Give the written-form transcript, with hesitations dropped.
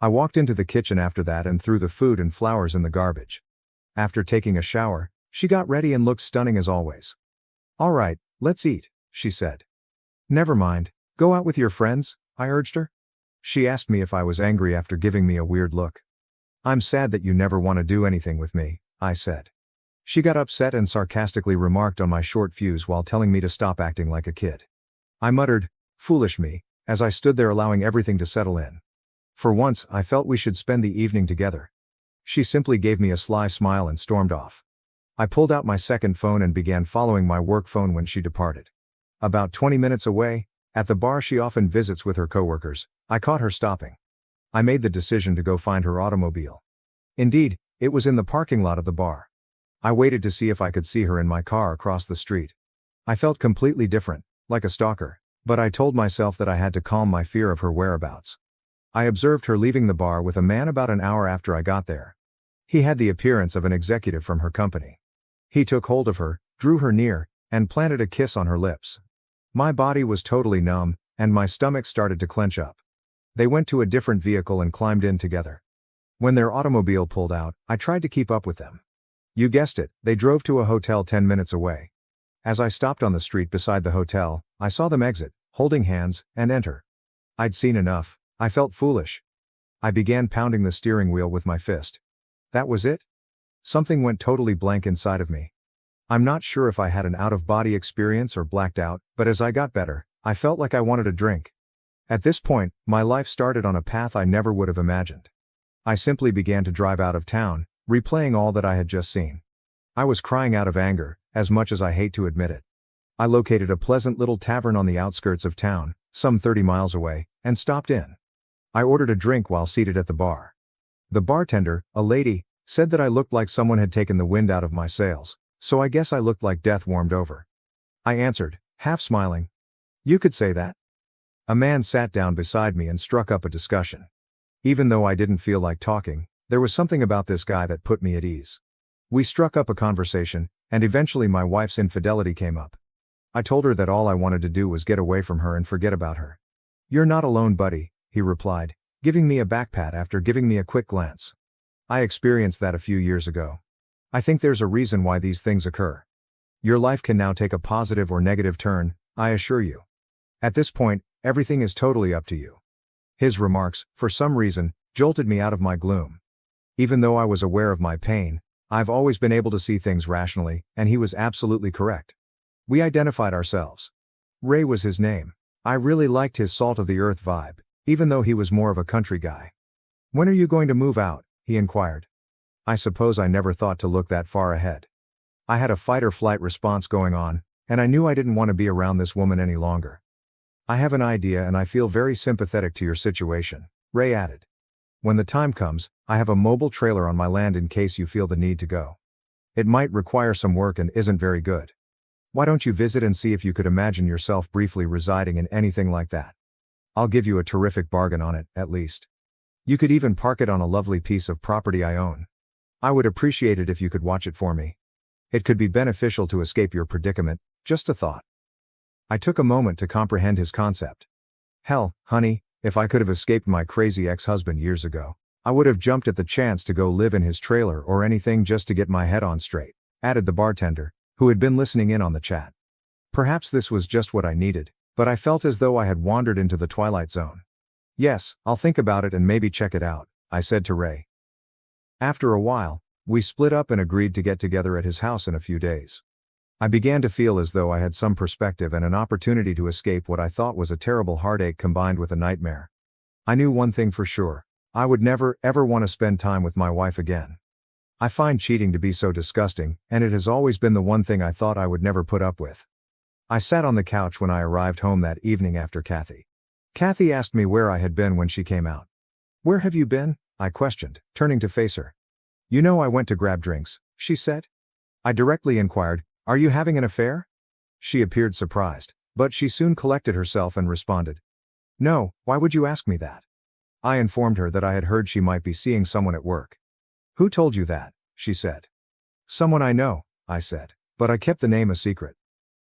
I walked into the kitchen after that and threw the food and flowers in the garbage. After taking a shower, she got ready and looked stunning as always. "All right, let's eat," she said. "Never mind, go out with your friends," I urged her. She asked me if I was angry after giving me a weird look. "I'm sad that you never want to do anything with me," I said. She got upset and sarcastically remarked on my short fuse while telling me to stop acting like a kid. I muttered, "Foolish me," as I stood there allowing everything to settle in. For once, I felt we should spend the evening together. She simply gave me a sly smile and stormed off. I pulled out my second phone and began following my work phone when she departed. About 20 minutes away, at the bar she often visits with her coworkers, I caught her stopping. I made the decision to go find her automobile. Indeed, it was in the parking lot of the bar. I waited to see if I could see her in my car across the street. I felt completely different, like a stalker, but I told myself that I had to calm my fear of her whereabouts. I observed her leaving the bar with a man about an hour after I got there. He had the appearance of an executive from her company. He took hold of her, drew her near, and planted a kiss on her lips. My body was totally numb, and my stomach started to clench up. They went to a different vehicle and climbed in together. When their automobile pulled out, I tried to keep up with them. You guessed it, they drove to a hotel 10 minutes away. As I stopped on the street beside the hotel, I saw them exit, holding hands, and enter. I'd seen enough. I felt foolish. I began pounding the steering wheel with my fist. That was it? Something went totally blank inside of me. I'm not sure if I had an out-of-body experience or blacked out, but as I got better, I felt like I wanted a drink. At this point, my life started on a path I never would have imagined. I simply began to drive out of town, replaying all that I had just seen. I was crying out of anger, as much as I hate to admit it. I located a pleasant little tavern on the outskirts of town, some 30 miles away, and stopped in. I ordered a drink while seated at the bar. The bartender, a lady, said that I looked like someone had taken the wind out of my sails, so I guess I looked like death warmed over. I answered, half smiling. "You could say that." A man sat down beside me and struck up a discussion. Even though I didn't feel like talking, there was something about this guy that put me at ease. We struck up a conversation, and eventually my wife's infidelity came up. I told her that all I wanted to do was get away from her and forget about her. "You're not alone, buddy," he replied, giving me a back pat after giving me a quick glance. I experienced that a few years ago. I think there's a reason why these things occur. Your life can now take a positive or negative turn, I assure you. At this point, everything is totally up to you. His remarks, for some reason, jolted me out of my gloom. Even though I was aware of my pain, I've always been able to see things rationally, and he was absolutely correct. We identified ourselves. Ray was his name. I really liked his salt-of-the-earth vibe, even though he was more of a country guy. "When are you going to move out?" he inquired. I suppose I never thought to look that far ahead. I had a fight-or-flight response going on, and I knew I didn't want to be around this woman any longer. "I have an idea and I feel very sympathetic to your situation," Ray added. "When the time comes, I have a mobile trailer on my land in case you feel the need to go. It might require some work and isn't very good. Why don't you visit and see if you could imagine yourself briefly residing in anything like that? I'll give you a terrific bargain on it, at least. You could even park it on a lovely piece of property I own. I would appreciate it if you could watch it for me. It could be beneficial to escape your predicament, just a thought." I took a moment to comprehend his concept. "Hell, honey, if I could have escaped my crazy ex-husband years ago, I would have jumped at the chance to go live in his trailer or anything just to get my head on straight," added the bartender, who had been listening in on the chat. Perhaps this was just what I needed, but I felt as though I had wandered into the twilight zone. "Yes, I'll think about it and maybe check it out," I said to Ray. After a while, we split up and agreed to get together at his house in a few days. I began to feel as though I had some perspective and an opportunity to escape what I thought was a terrible heartache combined with a nightmare. I knew one thing for sure. I would never, ever want to spend time with my wife again. I find cheating to be so disgusting, and it has always been the one thing I thought I would never put up with. I sat on the couch when I arrived home that evening after Kathy. Kathy asked me where I had been when she came out. "Where have you been?" I questioned, turning to face her. "You know I went to grab drinks," she said. I directly inquired, "Are you having an affair?" She appeared surprised, but she soon collected herself and responded, "No, why would you ask me that?" I informed her that I had heard she might be seeing someone at work. "Who told you that?" she said. "Someone I know," I said, "but I kept the name a secret."